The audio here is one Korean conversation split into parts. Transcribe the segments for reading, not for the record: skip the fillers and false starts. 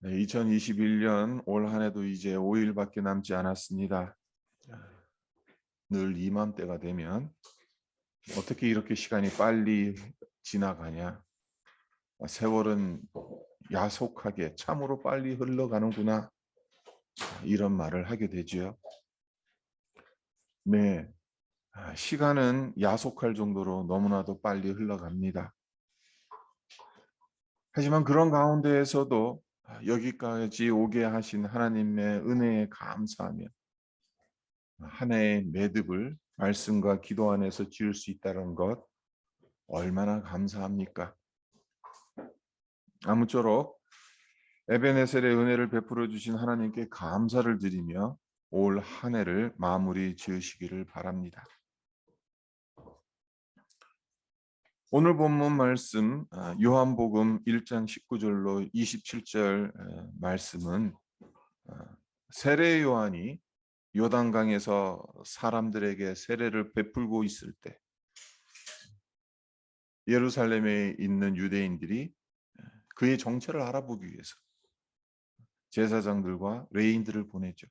네, 2021년 올 한 해도 이제 5일밖에 남지 않았습니다. 늘 이맘때가 되면 어떻게 이렇게 시간이 빨리 지나가냐. 세월은 야속하게 참으로 빨리 흘러가는구나. 이런 말을 하게 되지요. 네, 시간은 야속할 정도로 너무나도 빨리 흘러갑니다. 하지만 그런 가운데에서도 여기까지 오게 하신 하나님의 은혜에 감사하며 한 해의 매듭을 말씀과 기도 안에서 지을 수 있다는 것 얼마나 감사합니까? 아무쪼록 에베네셀의 은혜를 베풀어 주신 하나님께 감사를 드리며 올 한 해를 마무리 지으시기를 바랍니다. 오늘 본문 말씀 요한복음 1장 19절로 27절 말씀은 세례 요한이 요단강에서 사람들에게 세례를 베풀고 있을 때 예루살렘에 있는 유대인들이 그의 정체를 알아보기 위해서 제사장들과 레인들을 보내죠.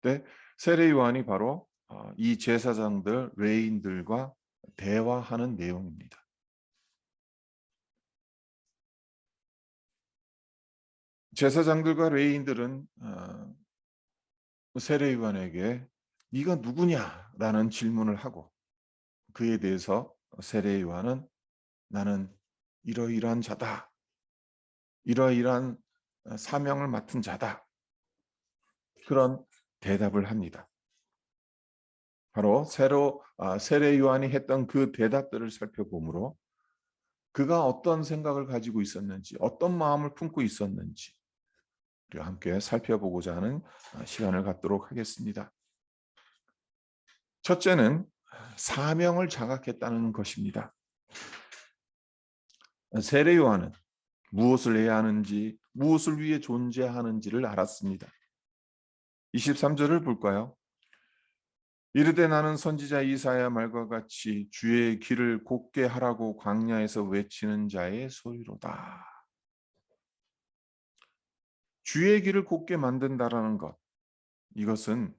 네, 세례 요한이 바로 이 제사장들, 레인들과 대화하는 내용입니다. 제사장들과 레인들은 세례 요한에게 네가 누구냐라는 질문을 하고 그에 대해서 세례 요한은 나는 이러이러한 자다. 이러이러한 사명을 맡은 자다. 그런 대답을 합니다. 바로 세례 요한이 했던 그 대답들을 살펴보므로 그가 어떤 생각을 가지고 있었는지, 어떤 마음을 품고 있었는지 우리가 함께 살펴보고자 하는 시간을 갖도록 하겠습니다. 첫째는 사명을 자각했다는 것입니다. 세례 요한은 무엇을 해야 하는지, 무엇을 위해 존재하는지를 알았습니다. 23절을 볼까요? 이르되 나는 선지자 이사야 말과 같이 주의 길을 곧게 하라고 광야에서 외치는 자의 소리로다. 주의 길을 곧게 만든다라는 것, 이것은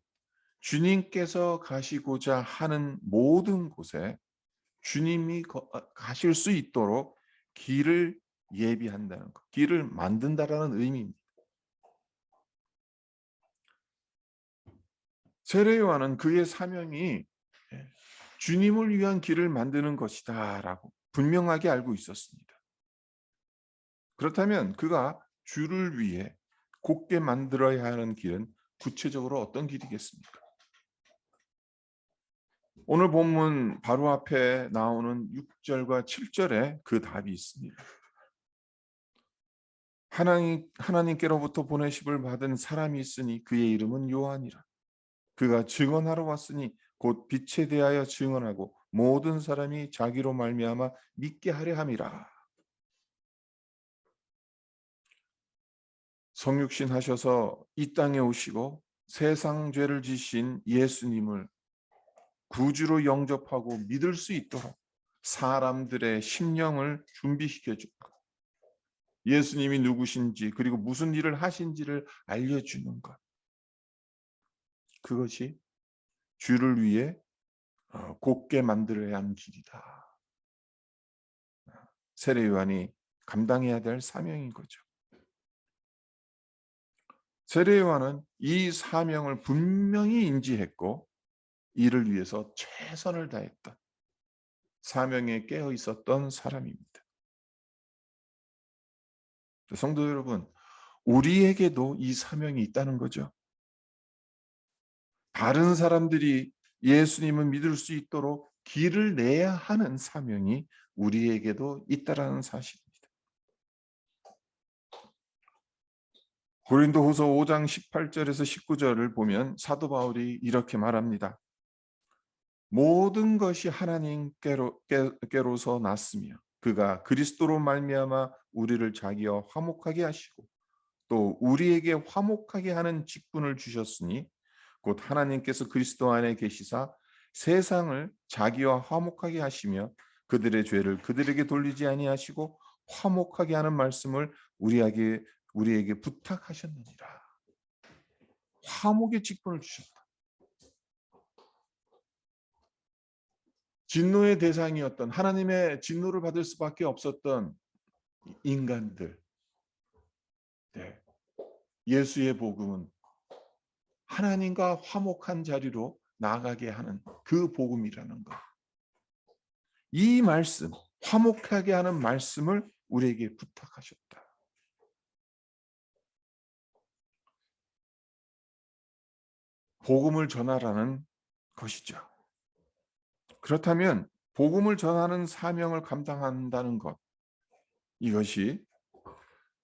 주님께서 가시고자 하는 모든 곳에 주님이 가실 수 있도록 길을 예비한다는 것, 길을 만든다라는 의미입니다. 세례 요한은 그의 사명이 주님을 위한 길을 만드는 것이다라고 분명하게 알고 있었습니다. 그렇다면 그가 주를 위해 곧게 만들어야 하는 길은 구체적으로 어떤 길이겠습니까? 오늘 본문 바로 앞에 나오는 6절과 7절에 그 답이 있습니다. 하나님께로부터 보내심을 받은 사람이 있으니 그의 이름은 요한이라. 그가 증언하러 왔으니 곧 빛에 대하여 증언하고 모든 사람이 자기로 말미암아 믿게 하려 함이라. 성육신 하셔서 이 땅에 오시고 세상 죄를 지신 예수님을 구주로 영접하고 믿을 수 있도록 사람들의 심령을 준비시켜 줄 것. 예수님이 누구신지 그리고 무슨 일을 하신지를 알려주는 것. 그것이 주를 위해 곧게 만들어야 하는 길이다. 세례 요한이 감당해야 될 사명인 거죠. 세례 요한은 이 사명을 분명히 인지했고 이를 위해서 최선을 다했던 사명에 깨어 있었던 사람입니다. 성도 여러분, 우리에게도 이 사명이 있다는 거죠. 다른 사람들이 예수님을 믿을 수 있도록 길을 내야 하는 사명이 우리에게도 있다라는 사실입니다. 고린도후서 5장 18절에서 19절을 보면 사도 바울이 이렇게 말합니다. 모든 것이 하나님께로서 났으며 그가 그리스도로 말미암아 우리를 자기와 화목하게 하시고 또 우리에게 화목하게 하는 직분을 주셨으니 곧 하나님께서 그리스도 안에 계시사 세상을 자기와 화목하게 하시며 그들의 죄를 그들에게 돌리지 아니하시고 화목하게 하는 말씀을 우리에게 부탁하셨느니라. 화목의 직분을 주셨다. 진노의 대상이었던, 하나님의 진노를 받을 수밖에 없었던 인간들, 네. 예수의 복음은 하나님과 화목한 자리로 나아가게 하는 그 복음이라는 것. 이 말씀, 화목하게 하는 말씀을 우리에게 부탁하셨다. 복음을 전하라는 것이죠. 그렇다면 복음을 전하는 사명을 감당한다는 것, 이것이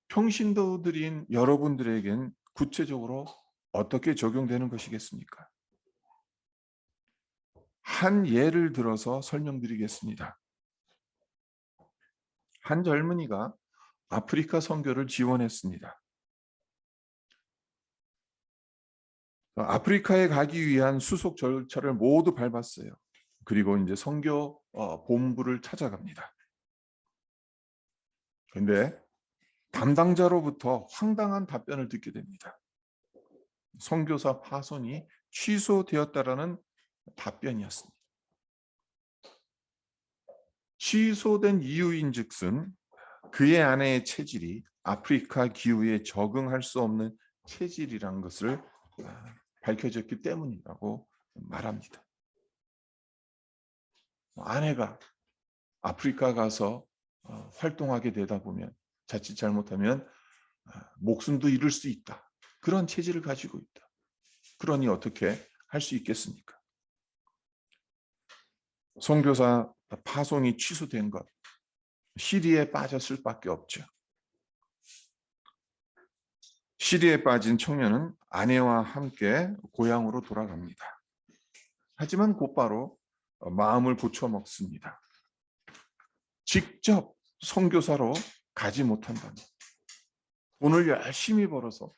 평신도들인 여러분들에겐 구체적으로 어떻게 적용되는 것이겠습니까? 한 예를 들어서 설명드리겠습니다. 한 젊은이가 아프리카 선교를 지원했습니다. 아프리카에 가기 위한 수속 절차를 모두 밟았어요. 그리고 이제 선교 본부를 찾아갑니다. 그런데 담당자로부터 황당한 답변을 듣게 됩니다. 선교사 파송이 취소되었다라는 답변이었습니다. 취소된 이유인즉슨 그의 아내의 체질이 아프리카 기후에 적응할 수 없는 체질이란 것을 밝혀졌기 때문이라고 말합니다. 아내가 아프리카 가서 활동하게 되다 보면 자칫 잘못하면 목숨도 잃을 수 있다. 그런 체질을 가지고 있다. 그러니 어떻게 할 수 있겠습니까? 선교사 파송이 취소된 것, 시리에 빠졌을 수밖에 없죠. 시리에 빠진 청년은 아내와 함께 고향으로 돌아갑니다. 하지만 곧바로 마음을 고쳐먹습니다. 직접 선교사로 가지 못한다면 돈을 열심히 벌어서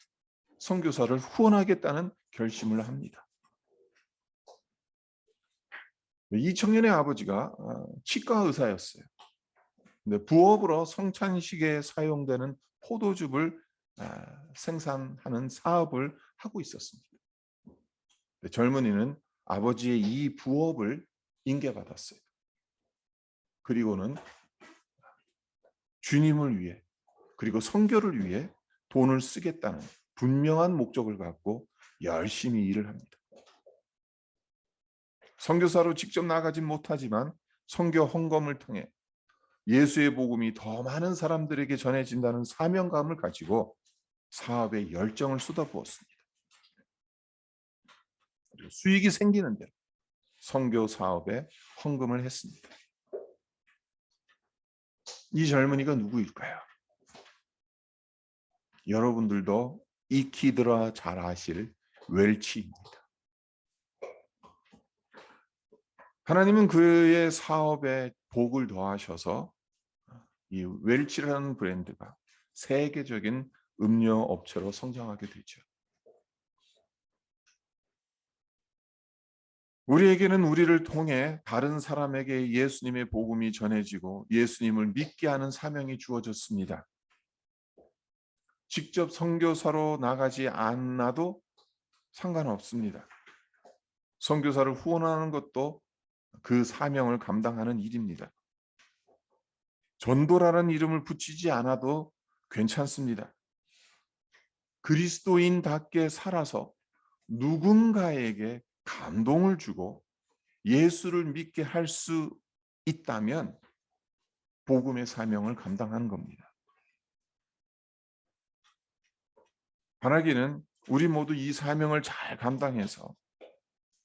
선교사를 후원하겠다는 결심을 합니다. 이 청년의 아버지가 치과 의사였어요. 근데 부업으로 성찬식에 사용되는 포도즙을 생산하는 사업을 하고 있었습니다. 젊은이는 아버지의 이 부업을 인계받았어요. 그리고는 주님을 위해, 그리고 선교를 위해 돈을 쓰겠다는 분명한 목적을 갖고 열심히 일을 합니다. 선교사로 직접 나가진 못하지만 선교 헌금을 통해 예수의 복음이 더 많은 사람들에게 전해진다는 사명감을 가지고 사업에 열정을 쏟아부었습니다. 수익이 생기는 대로 선교 사업에 헌금을 했습니다. 이 젊은이가 누구일까요? 여러분들도 익히 들어 잘 아실 웰치입니다. 하나님은 그의 사업에 복을 더하셔서 이 웰치라는 브랜드가 세계적인 음료 업체로 성장하게 되죠. 우리에게는 우리를 통해 다른 사람에게 예수님의 복음이 전해지고 예수님을 믿게 하는 사명이 주어졌습니다. 직접 선교사로 나가지 않아도 상관없습니다. 선교사를 후원하는 것도 그 사명을 감당하는 일입니다. 전도라는 이름을 붙이지 않아도 괜찮습니다. 그리스도인답게 살아서 누군가에게 감동을 주고 예수를 믿게 할 수 있다면 복음의 사명을 감당하는 겁니다. 바라기는 우리 모두 이 사명을 잘 감당해서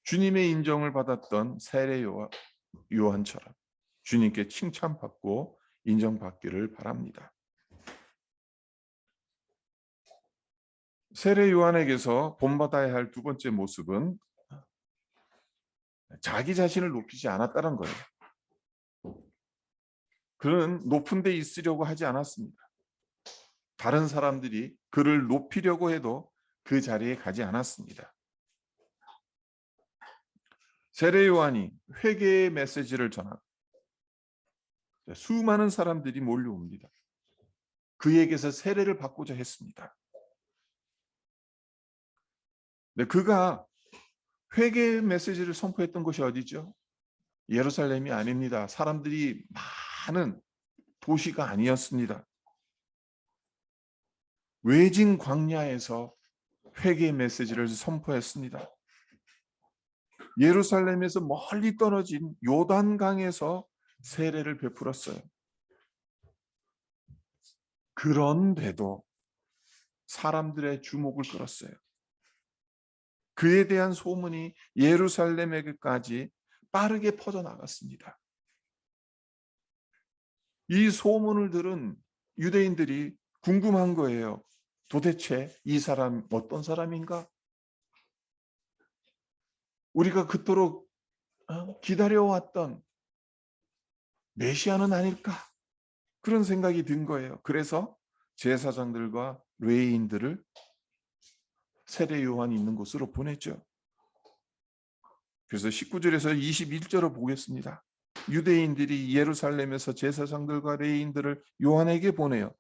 주님의 인정을 받았던 세례 요한처럼 주님께 칭찬받고 인정받기를 바랍니다. 세례 요한에게서 본받아야 할 두 번째 모습은 자기 자신을 높이지 않았다는 거예요. 그는 높은 데 있으려고 하지 않았습니다. 다른 사람들이 그를 높이려고 해도 그 자리에 가지 않았습니다. 세례 요한이 회개의 메시지를 전하고 수많은 사람들이 몰려옵니다. 그에게서 세례를 받고자 했습니다. 네, 그가 회개 메시지를 선포했던 곳이 어디죠? 예루살렘이 아닙니다. 사람들이 많은 도시가 아니었습니다. 외진 광야에서 회개 메시지를 선포했습니다. 예루살렘에서 멀리 떨어진 요단강에서 세례를 베풀었어요. 그런데도 사람들의 주목을 끌었어요. 그에 대한 소문이 예루살렘에게까지 빠르게 퍼져나갔습니다. 이 소문을 들은 유대인들이 궁금한 거예요. 도대체 이 사람 어떤 사람인가? 우리가 그토록 기다려왔던 메시아는 아닐까? 그런 생각이 든 거예요. 그래서 제사장들과 레위인들을 세례 요한이 있는 곳으로 보냈죠. 그래서 19절에서 21절을 보겠습니다. 유대인들이 예루살렘에서 제사장들과 레위인들을 요한에게 보내요.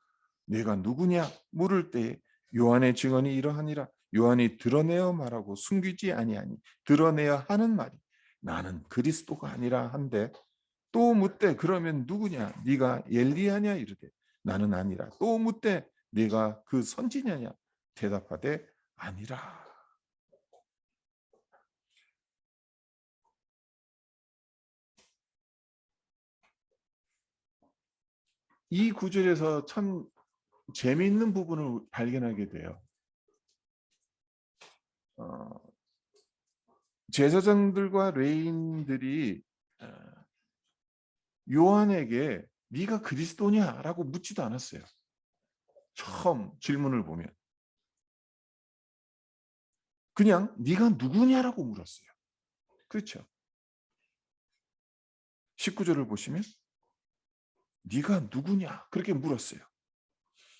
내가 누구냐 물을 때에 요한의 증언이 이러하니라. 요한이 드러내어 말하고 숨기지 아니하니 드러내야 하는 말이 나는 그리스도가 아니라 한데, 또 묻되 그러면 누구냐 네가 엘리야냐 이르되 나는 아니라. 또 묻되 네가 그 선지자냐 대답하되 아니라. 이 구절에서 참 재미있는 부분을 발견하게 돼요. 제사장들과 레위인들이 요한에게 네가 그리스도냐라고 묻지도 않았어요. 처음 질문을 보면 그냥 네가 누구냐라고 물었어요. 그렇죠? 19절을 보시면 네가 누구냐 그렇게 물었어요.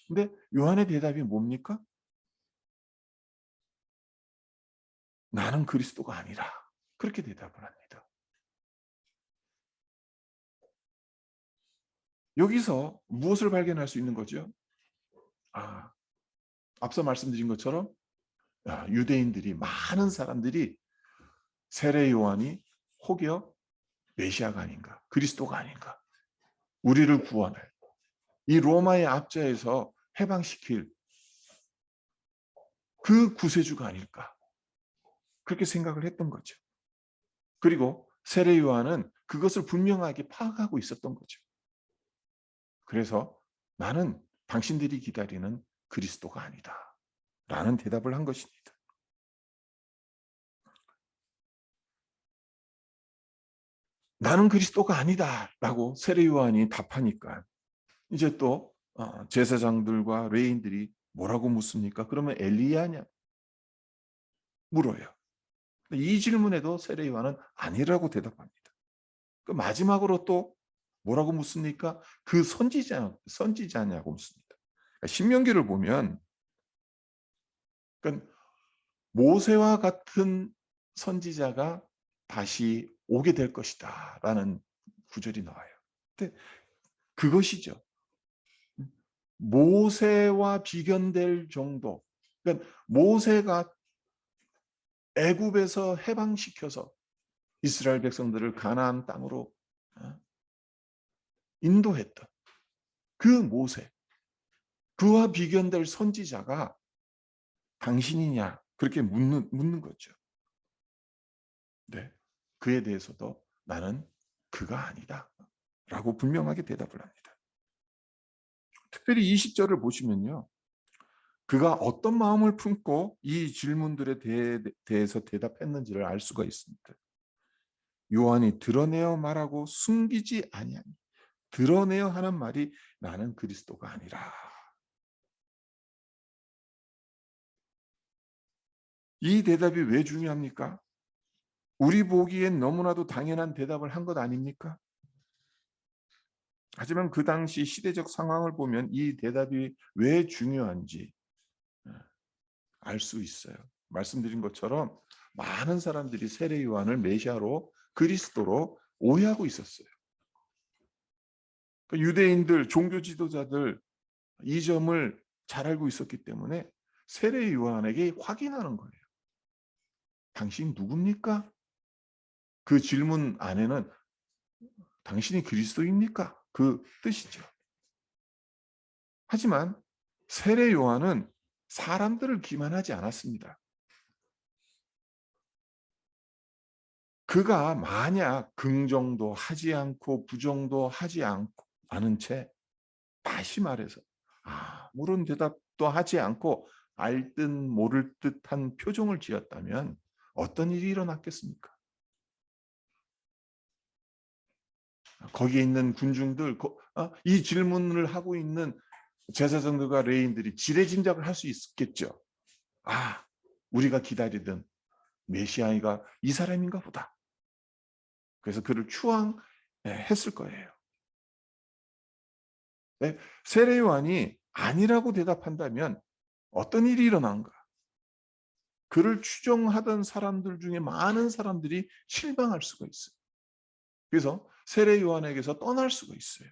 근데 요한의 대답이 뭡니까? 나는 그리스도가 아니라. 그렇게 대답을 합니다. 여기서 무엇을 발견할 수 있는 거죠? 앞서 말씀드린 것처럼 유대인들이, 많은 사람들이 세례 요한이 혹여 메시아가 아닌가, 그리스도가 아닌가, 우리를 구원할 이 로마의 압제에서 해방시킬 그 구세주가 아닐까, 그렇게 생각을 했던 거죠. 그리고 세례 요한은 그것을 분명하게 파악하고 있었던 거죠. 그래서 나는 당신들이 기다리는 그리스도가 아니다 라는 대답을 한 것입니다. 나는 그리스도가 아니다 라고 세례 요한이 답하니까 이제 또 제사장들과 레위인들이 뭐라고 묻습니까? 그러면 엘리야냐 물어요. 이 질문에도 세례 요한은 아니라고 대답합니다. 그 마지막으로 또 뭐라고 묻습니까? 그 선지자냐고 묻습니다. 그러니까 신명기를 보면 그러니까 모세와 같은 선지자가 다시 오게 될 것이다 라는 구절이 나와요. 근데 그것이죠. 모세와 비견될 정도. 그러니까 모세가 애굽에서 해방시켜서 이스라엘 백성들을 가나안 땅으로 인도했던 그 모세, 그와 비견될 선지자가 당신이냐 그렇게 묻는 거죠. 네, 그에 대해서도 나는 그가 아니다 라고 분명하게 대답을 합니다. 특별히 20절을 보시면요, 그가 어떤 마음을 품고 이 질문들에 대해서 대답했는지를 알 수가 있습니다. 요한이 드러내어 말하고 숨기지 아니하니, 드러내어 하는 말이 나는 그리스도가 아니라. 이 대답이 왜 중요합니까? 우리 보기엔 너무나도 당연한 대답을 한 것 아닙니까? 하지만 그 당시 시대적 상황을 보면 이 대답이 왜 중요한지 알 수 있어요. 말씀드린 것처럼 많은 사람들이 세례 요한을 메시아로, 그리스도로 오해하고 있었어요. 유대인들, 종교 지도자들, 이 점을 잘 알고 있었기 때문에 세례 요한에게 확인하는 거예요. 당신 누굽니까? 그 질문 안에는 당신이 그리스도입니까? 그 뜻이죠. 하지만 세례 요한은 사람들을 기만하지 않았습니다. 그가 만약 긍정도 하지 않고 부정도 하지 않은 채 다시 말해서 아무런 대답도 하지 않고 알 듯 모를 듯한 표정을 지었다면 어떤 일이 일어났겠습니까? 거기에 있는 군중들, 이 질문을 하고 있는 제사장들과 레인들이 지레짐작을 할 수 있겠죠. 우리가 기다리던 메시아가 이 사람인가 보다. 그래서 그를 추앙했을 거예요. 네, 세례 요한이 아니라고 대답한다면 어떤 일이 일어난가? 그를 추종하던 사람들 중에 많은 사람들이 실망할 수가 있어요. 그래서 세례 요한에게서 떠날 수가 있어요.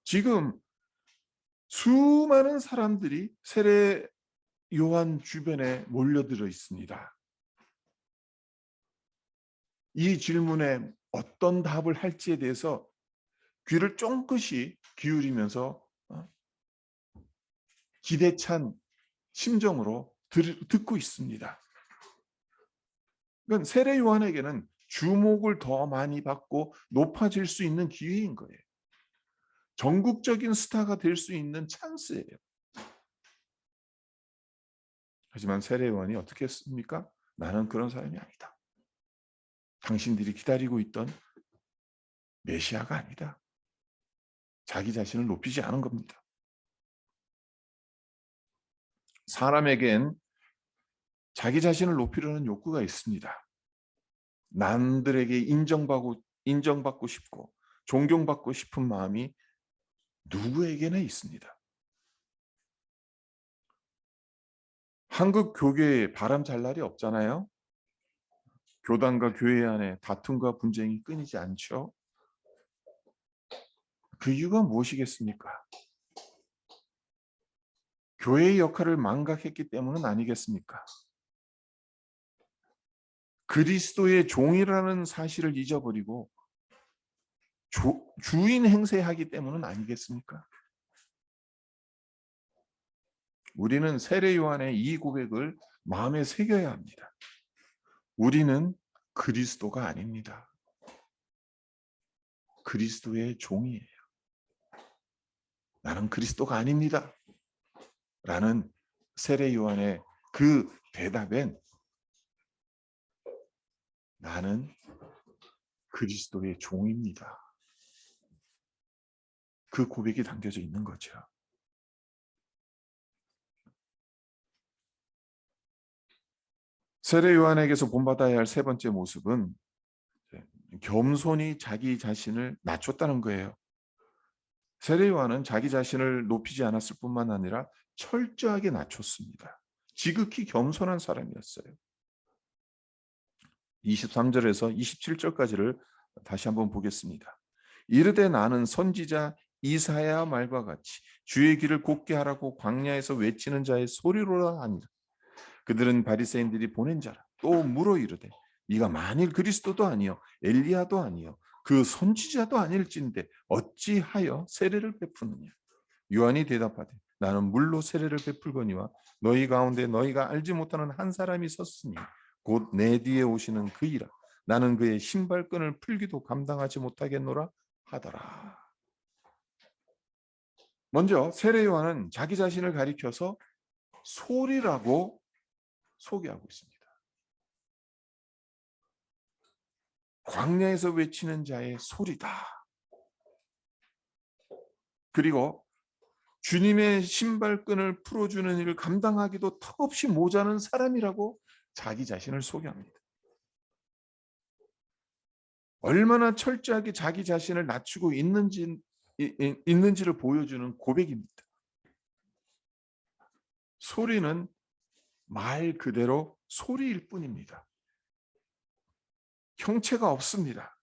지금 수많은 사람들이 세례 요한 주변에 몰려들어 있습니다. 이 질문에 어떤 답을 할지에 대해서 귀를 쫑긋이 기울이면서 기대찬 심정으로 듣고 있습니다. 그러니까 세례 요한에게는 주목을 더 많이 받고 높아질 수 있는 기회인 거예요. 전국적인 스타가 될 수 있는 찬스예요. 하지만 세례 요한이 어떻게 했습니까? 나는 그런 사람이 아니다. 당신들이 기다리고 있던 메시아가 아니다. 자기 자신을 높이지 않은 겁니다. 사람에겐 자기 자신을 높이려는 욕구가 있습니다. 남들에게 인정받고 싶고 존경받고 싶은 마음이 누구에게나 있습니다. 한국 교계에 바람 잘 날이 없잖아요. 교단과 교회 안에 다툼과 분쟁이 끊이지 않죠. 그 이유가 무엇이겠습니까? 교회의 역할을 망각했기 때문은 아니겠습니까? 그리스도의 종이라는 사실을 잊어버리고 주인 행세하기 때문은 아니겠습니까? 우리는 세례 요한의 이 고백을 마음에 새겨야 합니다. 우리는 그리스도가 아닙니다. 그리스도의 종이에요. 나는 그리스도가 아닙니다. 라는 세례 요한의 그 대답엔 나는 그리스도의 종입니다. 그 고백이 담겨져 있는 거죠. 세례 요한에게서 본받아야 할 세 번째 모습은 겸손히 자기 자신을 낮췄다는 거예요. 세례 요한은 자기 자신을 높이지 않았을 뿐만 아니라 철저하게 낮췄습니다. 지극히 겸손한 사람이었어요. 23절에서 27절까지를 다시 한번 보겠습니다. 이르되 나는 선지자 이사야 말과 같이 주의 길을 곱게 하라고 광야에서 외치는 자의 소리로라 하니라. 그들은 바리새인들이 보낸 자라. 또 물어 이르되 네가 만일 그리스도도 아니요 엘리야도 아니요 그 선지자도 아닐진데 어찌하여 세례를 베푸느냐. 요한이 대답하되 나는 물로 세례를 베풀거니와 너희 가운데 너희가 알지 못하는 한 사람이 섰으니 곧 내 뒤에 오시는 그이라. 나는 그의 신발끈을 풀기도 감당하지 못하겠노라 하더라. 먼저 세례 요한은 자기 자신을 가리켜서 소리라고 소개하고 있습니다. 광야에서 외치는 자의 소리다. 그리고 주님의 신발끈을 풀어주는 일을 감당하기도 턱없이 모자란 사람이라고 자기 자신을 소개합니다. 얼마나 철저하게 자기 자신을 낮추고 있는지를 보여주는 고백입니다. 소리는 말 그대로 소리일 뿐입니다. 형체가 없습니다.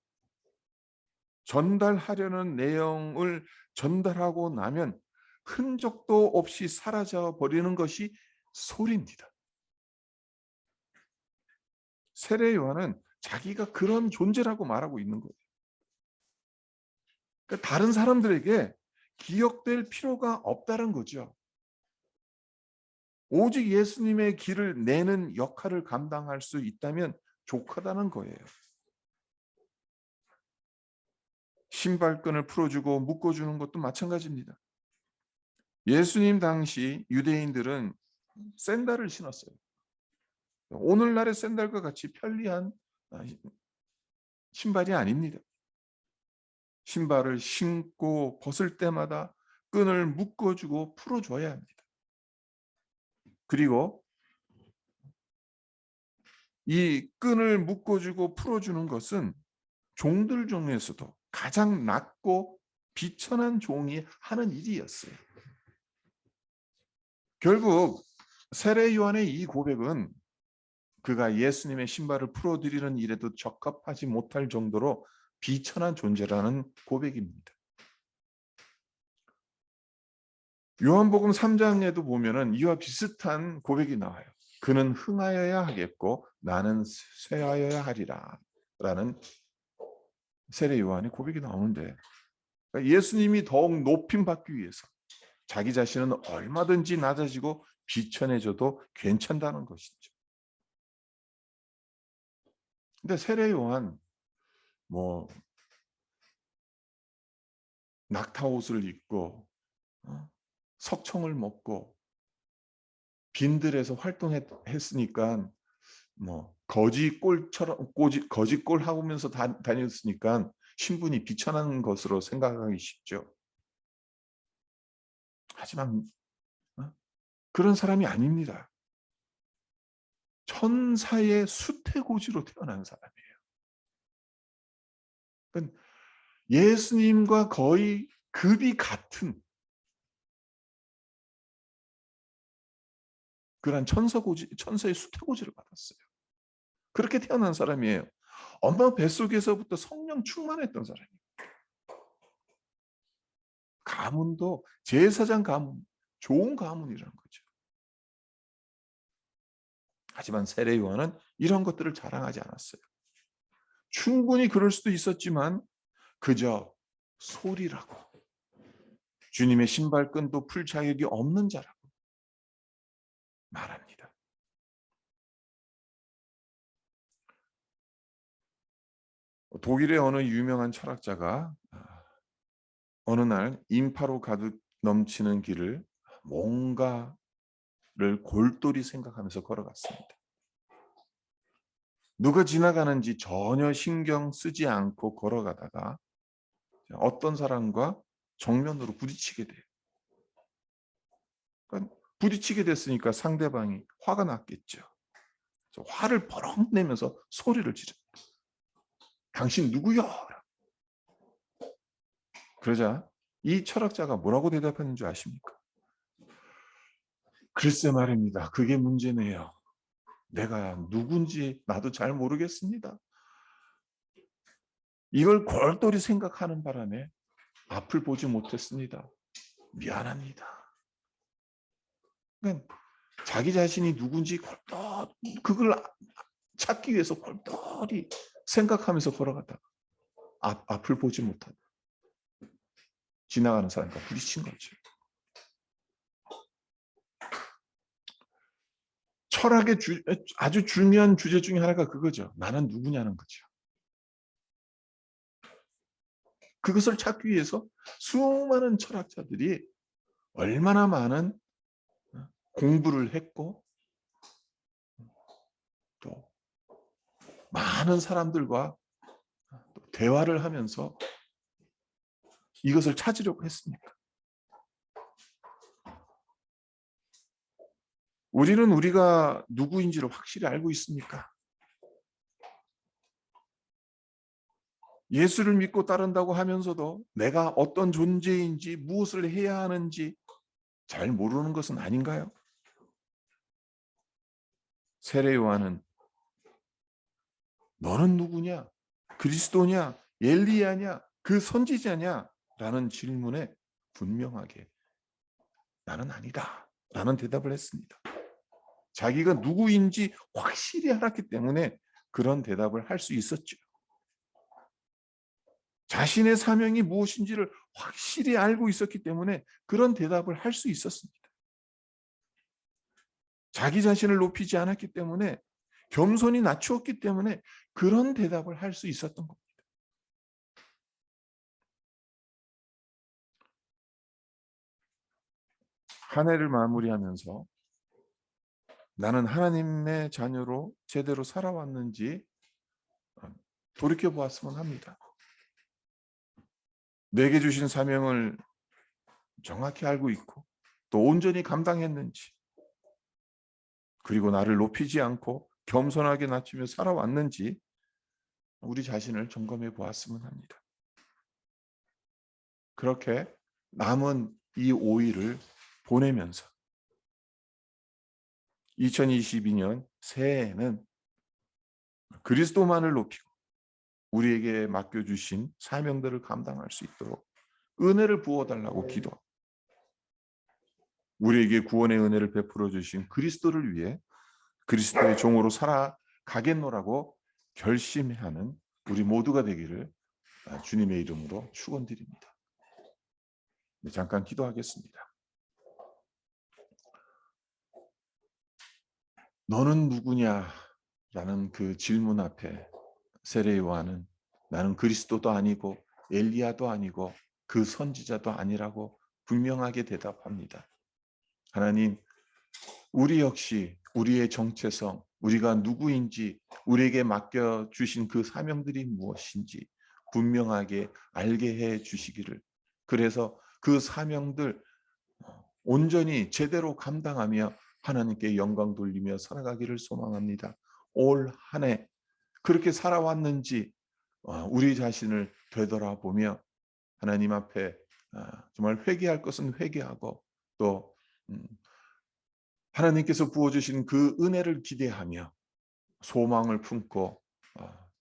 전달하려는 내용을 전달하고 나면 흔적도 없이 사라져 버리는 것이 소리입니다. 세례 요한은 자기가 그런 존재라고 말하고 있는 거예요. 그러니까 다른 사람들에게 기억될 필요가 없다는 거죠. 오직 예수님의 길을 내는 역할을 감당할 수 있다면 족하다는 거예요. 신발끈을 풀어주고 묶어주는 것도 마찬가지입니다. 예수님 당시 유대인들은 샌들을 신었어요. 오늘날의 샌들과 같이 편리한 신발이 아닙니다. 신발을 신고 벗을 때마다 끈을 묶어주고 풀어줘야 합니다. 그리고 이 끈을 묶어주고 풀어주는 것은 종들 중에서도 가장 낮고 비천한 종이 하는 일이었어요. 결국 세례 요한의 이 고백은 그가 예수님의 신발을 풀어드리는 일에도 적합하지 못할 정도로 비천한 존재라는 고백입니다. 요한복음 3장에도 보면은 이와 비슷한 고백이 나와요. 그는 흥하여야 하겠고 나는 쇠하여야 하리라 라는 세례 요한의 고백이 나오는데, 예수님이 더욱 높임 받기 위해서 자기 자신은 얼마든지 낮아지고 비천해져도 괜찮다는 것이죠. 근데 세례 요한 낙타 옷을 입고 석청을 먹고 빈들에서 활동했으니까 거지꼴 하면서 다녔으니까 신분이 비천한 것으로 생각하기 쉽죠. 하지만 그런 사람이 아닙니다. 천사의 수태고지로 태어난 사람이에요. 그러니까 예수님과 거의 급이 같은 그런 천사의 수태고지를 받았어요. 그렇게 태어난 사람이에요. 엄마 뱃속에서부터 성령 충만했던 사람이에요. 가문도 제사장 가문, 좋은 가문이라는 거죠. 하지만 세례 요한은 이런 것들을 자랑하지 않았어요. 충분히 그럴 수도 있었지만 그저 소리라고, 주님의 신발끈도 풀 자격이 없는 자라고 말합니다. 독일의 어느 유명한 철학자가 어느 날 인파로 가득 넘치는 길을 뭔가를 골똘히 생각하면서 걸어갔습니다. 누가 지나가는지 전혀 신경 쓰지 않고 걸어가다가 어떤 사람과 정면으로 부딪히게 돼요. 그러니까 부딪히게 됐으니까 상대방이 화가 났겠죠. 화를 버럭 내면서 소리를 지릅니다. 당신 누구야? 그러자 이 철학자가 뭐라고 대답했는 줄 아십니까? 글쎄 말입니다. 그게 문제네요. 내가 누군지 나도 잘 모르겠습니다. 이걸 골똘히 생각하는 바람에 앞을 보지 못했습니다. 미안합니다. 그러니까 자기 자신이 누군지 그걸 찾기 위해서 골똘히 생각하면서 걸어갔다가 앞을 보지 못하다 지나가는 사람과 부딪힌 거죠. 철학의 아주 중요한 주제 중에 하나가 그거죠. 나는 누구냐는 거죠. 그것을 찾기 위해서 수많은 철학자들이 얼마나 많은 공부를 했고 또 많은 사람들과 대화를 하면서 이것을 찾으려고 했습니까? 우리는 우리가 누구인지를 확실히 알고 있습니까? 예수를 믿고 따른다고 하면서도 내가 어떤 존재인지 무엇을 해야 하는지 잘 모르는 것은 아닌가요? 세례 요한은 너는 누구냐? 그리스도냐? 엘리야냐? 그 선지자냐라는 질문에 분명하게 나는 아니다 라는 대답을 했습니다. 자기가 누구인지 확실히 알았기 때문에 그런 대답을 할 수 있었죠. 자신의 사명이 무엇인지를 확실히 알고 있었기 때문에 그런 대답을 할 수 있었습니다. 자기 자신을 높이지 않았기 때문에, 겸손히 낮추었기 때문에 그런 대답을 할 수 있었던 겁니다. 한 해를 마무리하면서 나는 하나님의 자녀로 제대로 살아왔는지 돌이켜 보았으면 합니다. 내게 주신 사명을 정확히 알고 있고 또 온전히 감당했는지, 그리고 나를 높이지 않고 겸손하게 낮추며 살아왔는지 우리 자신을 점검해 보았으면 합니다. 그렇게 남은 이 5일을 보내면서 2022년 새해에는 그리스도만을 높이고 우리에게 맡겨주신 사명들을 감당할 수 있도록 은혜를 부어달라고 기도, 우리에게 구원의 은혜를 베풀어 주신 그리스도를 위해 그리스도의 종으로 살아가겠노라고 결심하는 우리 모두가 되기를 주님의 이름으로 축원드립니다. 네, 잠깐 기도하겠습니다. 너는 누구냐라는 그 질문 앞에 세례 요한은 나는 그리스도도 아니고 엘리야도 아니고 그 선지자도 아니라고 분명하게 대답합니다. 하나님, 우리 역시 우리의 정체성, 우리가 누구인지, 우리에게 맡겨주신 그 사명들이 무엇인지 분명하게 알게 해 주시기를, 그래서 그 사명들 온전히 제대로 감당하며 하나님께 영광 돌리며 살아가기를 소망합니다. 올 한 해 그렇게 살아왔는지 우리 자신을 되돌아보며 하나님 앞에 정말 회개할 것은 회개하고 또 하나님께서 부어주신 그 은혜를 기대하며 소망을 품고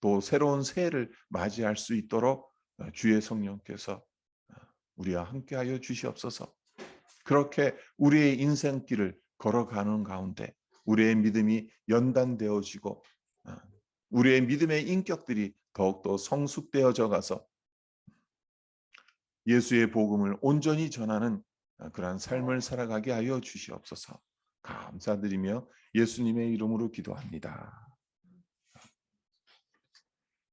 또 새로운 새해를 맞이할 수 있도록 주의 성령께서 우리와 함께하여 주시옵소서. 그렇게 우리의 인생길을 걸어가는 가운데 우리의 믿음이 연단되어지고 우리의 믿음의 인격들이 더욱더 성숙되어져 가서 예수의 복음을 온전히 전하는 그러한 삶을 살아가게 하여 주시옵소서. 감사드리며 예수님의 이름으로 기도합니다.